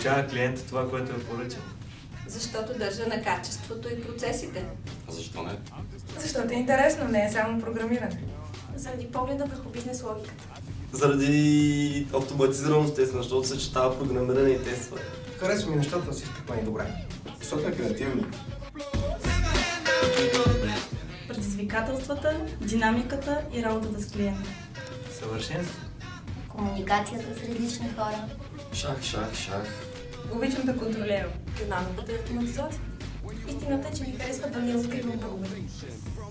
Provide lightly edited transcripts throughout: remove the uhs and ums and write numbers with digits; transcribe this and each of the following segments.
получава клиента това, което е поръчал. Защото държа на качеството и процесите. А защо не? Защото е интересно, не е само програмиране. Заради погледа върху бизнес логиката. Заради автоматизираност, защото съчетава програмиране и тестване. Харесва ми нещата да си изпипани добре. Защото е креативно. Предизвикателствата, динамиката и работата с клиента. Съвършенство. Комуникацията с различни хора. Шах. Обичам да контролирам. Динамиката и автоматизация. Истината е, че ми харесва да не откривам бъгове.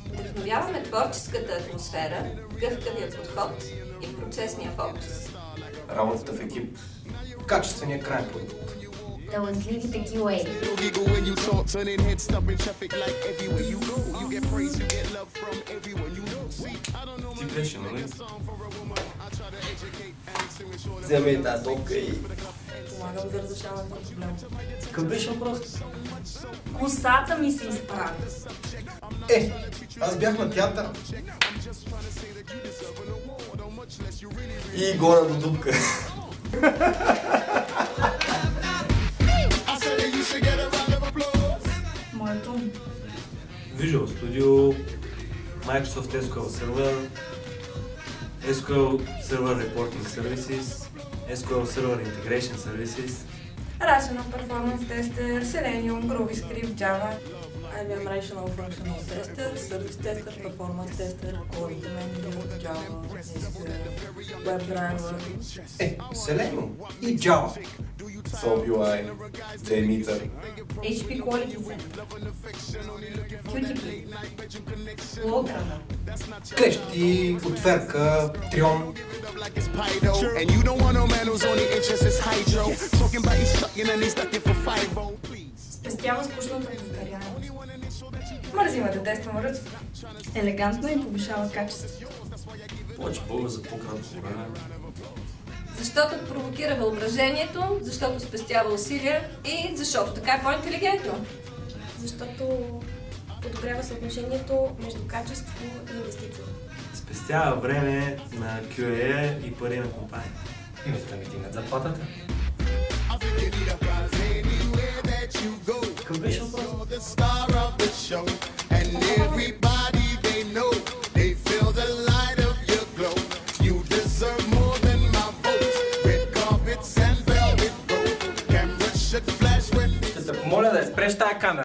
Вдъхновяваме творческата атмосфера, гъвкавия подход и процесния фокус. Работата в екип. Качественият крайен продукт. Талантливите QA. Ти беше, нали? Вземай тази топка и... Помагам за разрешаването на проблема. Какъв беше въпрос? Косата ми се изправи. Аз бях на театър. И горе до дупка. Моето Visual Studio, Microsoft SQL Server, SQL Server Reporting Services, SQL Server Integration Services, Rational Performance Tester, Selenium, GroovyScript, Java. IBM Rational Functional Tester, Service Tester, Performance Tester, Quality Manager, Java, SQL, WebDriver. Selenium и Java. SolveUI, JMeter. HP Quality Center, QTP, Loadrunner, Клещи, отверка, Трион. And you don't want no man who's only interested in hydro. Talking about he's sucking and he's stuck for 5-0, please. спестява скучното повторяне. Мързи ме да тествам ръци. Елегантно и повишава качеството. Повече полга за по-кратко време. Защото провокира въображението, защото спестява усилия и защото така е по-интелигентно. Защото подобрява съотношението между качество и инвестиция. спестява време на QA и пари на компания. И да ми дигнат заплатата. Какъв беше въпрос? Ще те помоля да я спреш тая камера.